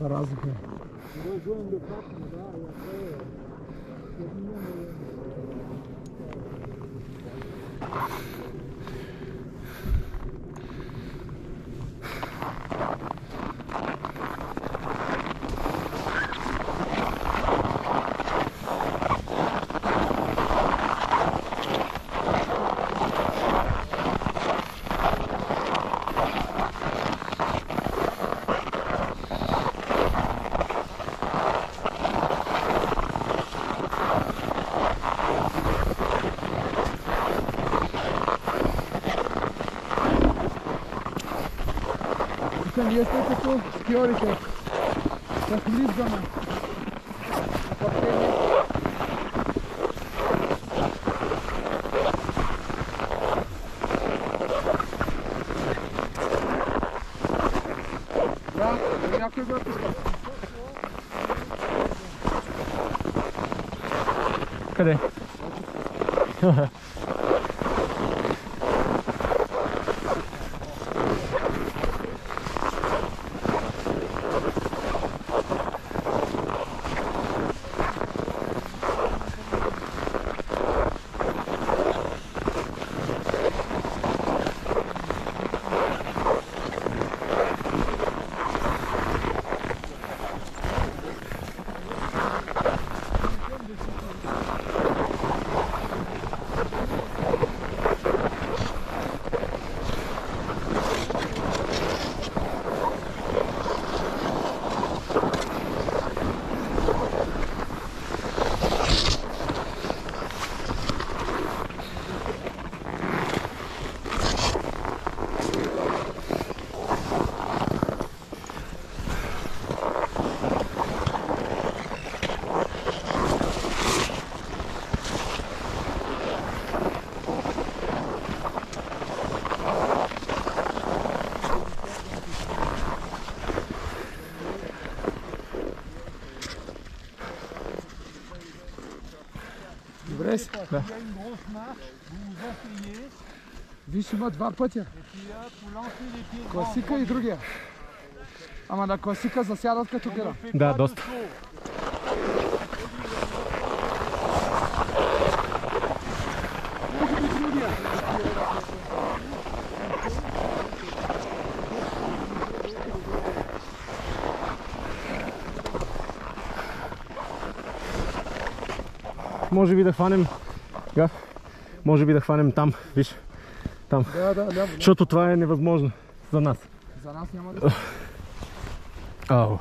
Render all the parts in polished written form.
Разлика. Вие сте като скиорите, с лизгана. Да, някой го е пускал. Къде? Добре си? Да. Виж, има два пътя. Класика и другия. Ама на класика засядат като гера. Да, доста. Може би да хванем, може би да хванем там, виж, там. Да, ляво. Защото това е невъзможно за нас. За нас няма да. Ау.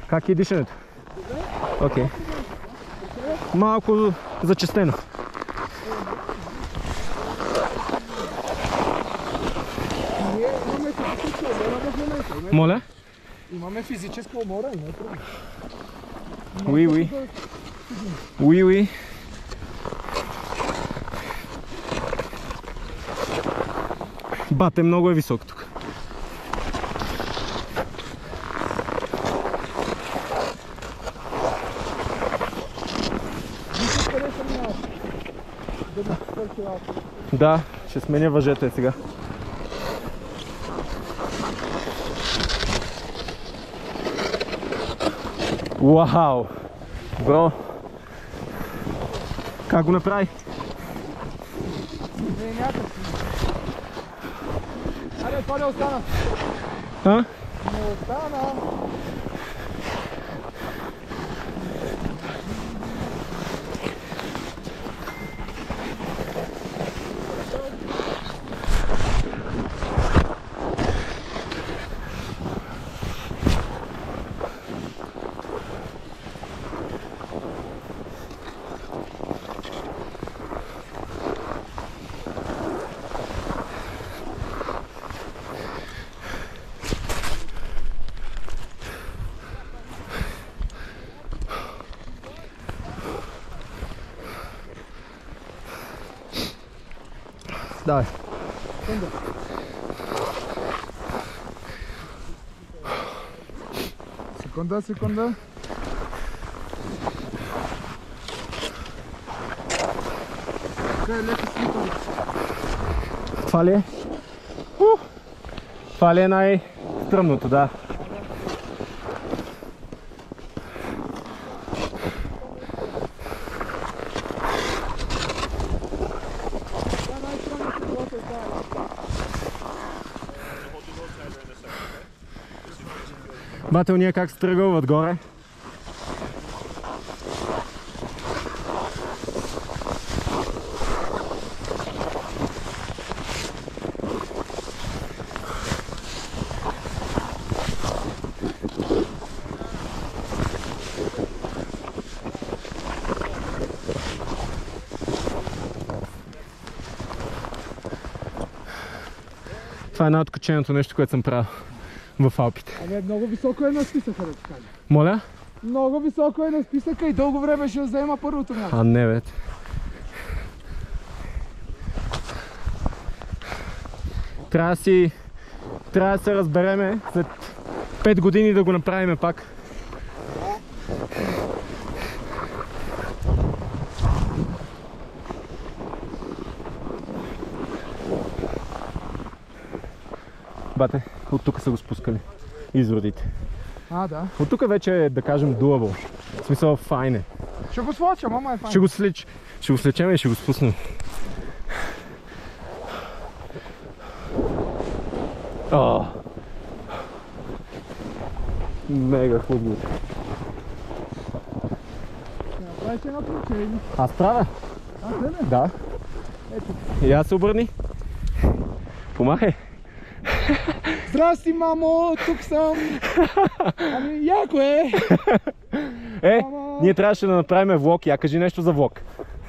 Как е дишането? Окей. Малко зачестено. Моля? Имаме физическа умора и не е трудно. Oui. Oui. Бате, много е висок тук. Да, ще сменя въжета сега. Вау! Бро! Как го направи? Не, някак си. Аре, това не остана. А? Не остана. Давай. Секунда. Така е леко слипали. Това ли е? Това ли е Стръмното, да. Бател, ние как се тръгва отгоре? Това е най-откаченото нещо, което съм правил в Алпите. Абе, много високо е на списъка, да ти кажа. Моля? Много високо е на списъка и дълго време ще взема първото място. А не, бе. Трябва да се разбереме след 5 години да го направим пак. Бате, от тук са го спускали изродите. А, да. От тук вече е, да кажем, doable. В смисъл, файн е. Ще го слоча, мама е файн. Ще го слечем и ще го спуснем. Мега хубаво. Направиш едно ключе. Аз правя? А, те не? Да. Ето. И аз се обърни. Помахай. Здрасти, мамо, тук съм. Ами, яко е. Мама. Ние трябваше да направим влог. Я кажи нещо за влог.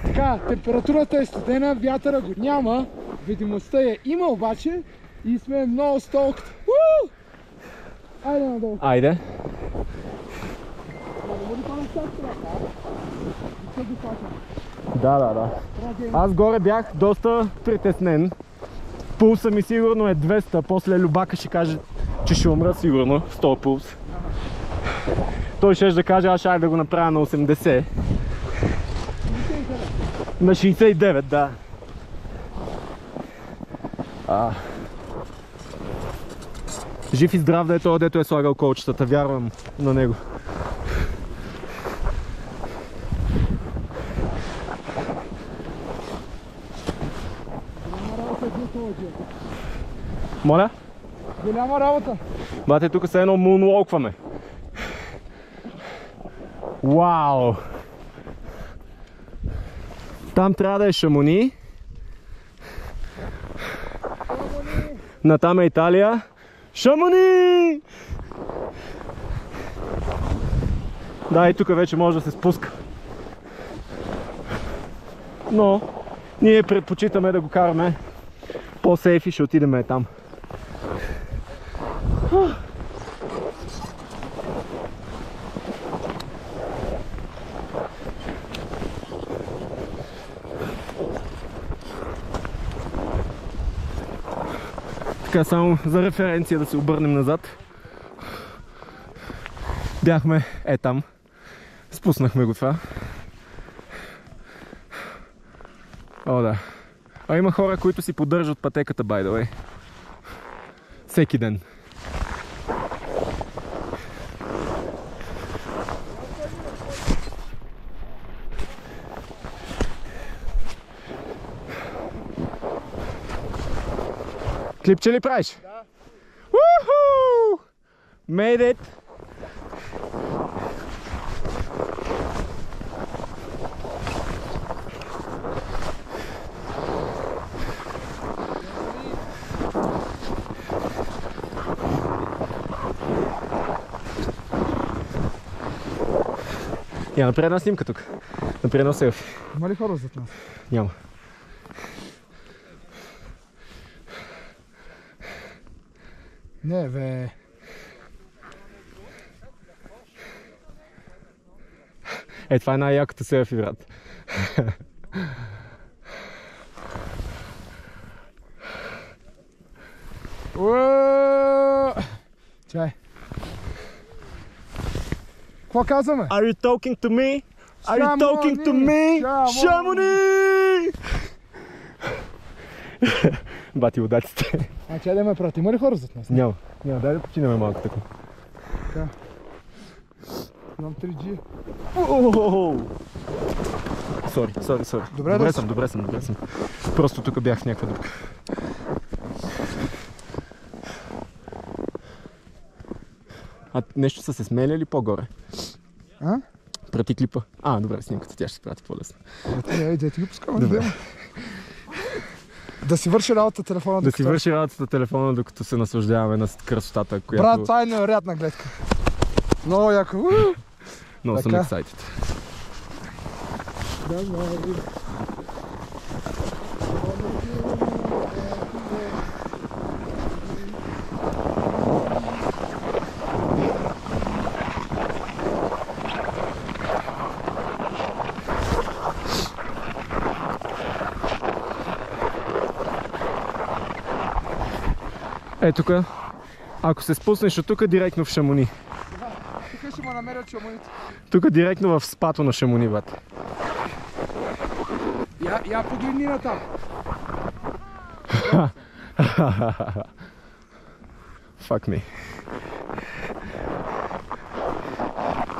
Така, температурата е студена, вятъра го няма, видимостта има обаче и сме много стокт. Айде надолу. Айде. Да. Аз горе бях доста притеснен. Пулса ми сигурно е 200, после Любака ще каже, че ще умра сигурно с този пулс. Той ще да каже, аз ще да го направя на 80. На 69, да. Жив и здрав да е този, дето е слагал колчетата, вярвам на него. Моля? Голяма работа. Бате, тук се едно мунлокваме. Вау! Там трябва да е Шамони. Натам е Италия. Шамони! Да, и тук вече може да се спуска. Но ние предпочитаме да го караме по-сейф и ще отидем там. Така, само за референция да се обърнем назад. Бяхме там. Спуснахме го това. О, да. А има хора, които си поддържат пътеката, by the way. Всеки ден. Клипче ли правиш? Да. Woohoo! Made it! Я направи една снимка тук. Направи едно селфи. Има ли хора зад нас? Няма. Не, бе. Това е най-якото селфи, брат. Чай. Какво казваме? Are you talking to me? Are you talking to me? Шамони! Бати удаците. А чай да ме прати, има ли хора зад нас? Няма. Няма, дай да починаме малко така. Така. Имам 3G. Сори. Добре съм. Просто тук бях в някаква дупка. А нещо са се смеляли по-горе? А? Прати клипа. Добре, снимката тя ще се прати по-лесно. Ей, ти го пускам. Добре. Да си върши работата телефона. Да си върши работата телефона, докато се наслаждаваме на красотата, която... Брат, това е невероятна гледка. Много яко. Много съм excited. Тук, ако се спуснеш от тук, директно в Шамони. Тук ще ме намерят Шамоните. Тук директно в спато на Шамони, бат. Я погледни на там. Fuck me.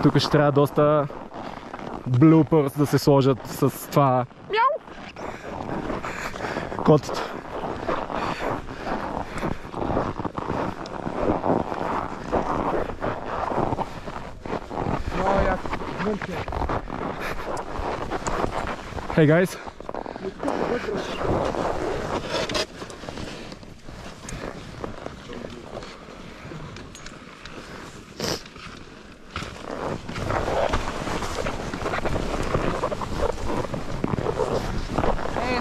Тук ще трябва доста bloopers да се сложат с това. Мяу! Котето. Hey guys.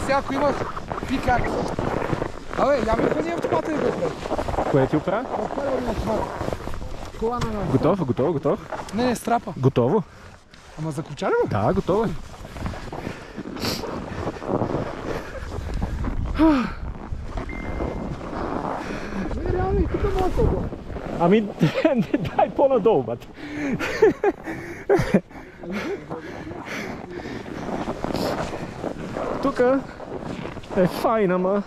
Сега ако имах пикак. Абе, я ми ходи автомата и бе. Кое ти оправя? Кола на... Готово. Не, страпа. Готово? Ама заключа ли го? Да, готово е. Не, реално и тук мога да го. Ами, дай по-надолу, бат. Тук е файн, ама...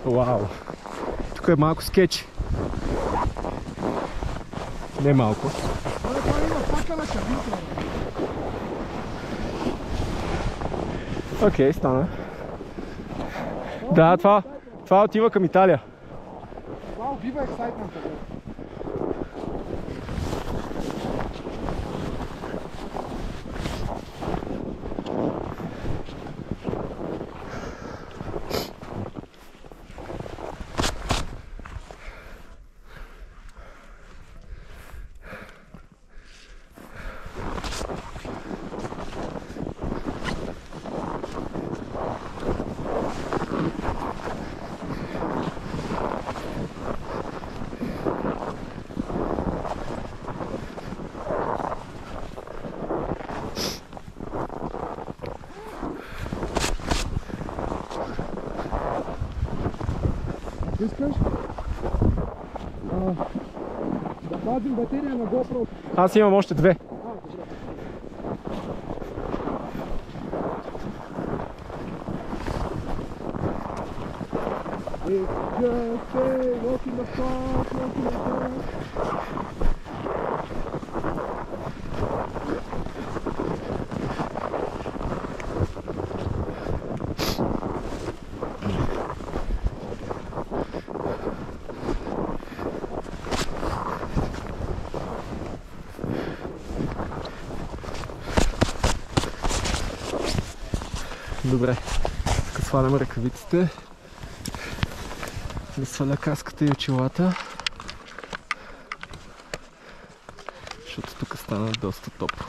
Вау! Тук е малко скетч. Не малко. Окей, стана. Да, това отива към Италия. Това убива ексайтмента. Искаш? Да пазим батерия на GoPro. Аз имам още две. It's just a walk in the park, walk in the park. Добре, тук свалям ръкавиците. Да сваля каската и очилата. Защото тук стана доста топло.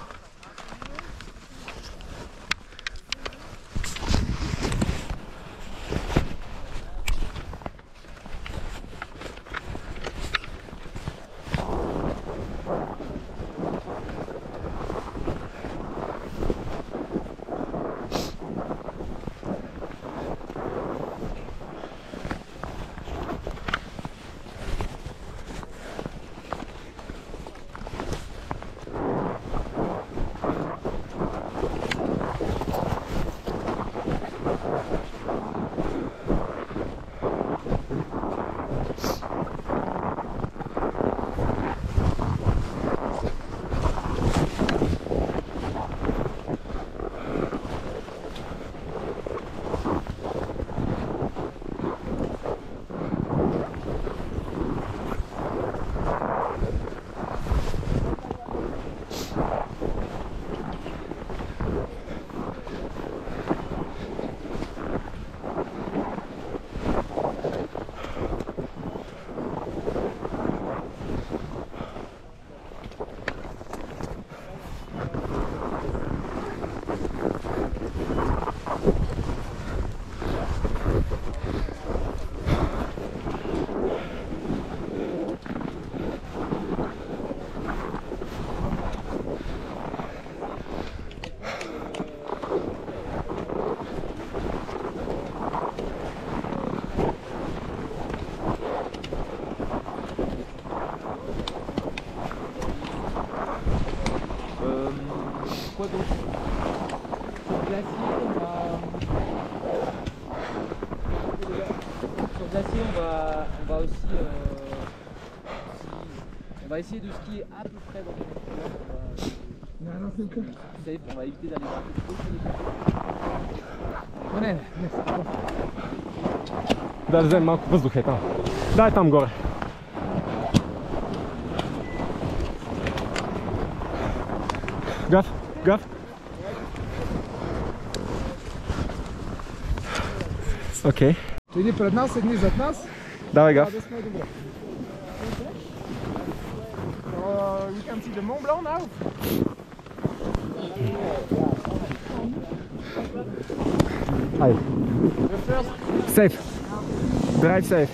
On va essayer de skier à peu près dans les Non, c'est cool. safe, on va éviter d'aller voir. Ne. Да вземем малко въздух е там. Дай там горе. Гав, гав. Окей. Едни пред нас, едни зад нас. Давай, Гав. Да сме добре. We can see the Mont Blanc now. Айде. Сейф. Драйв сейф.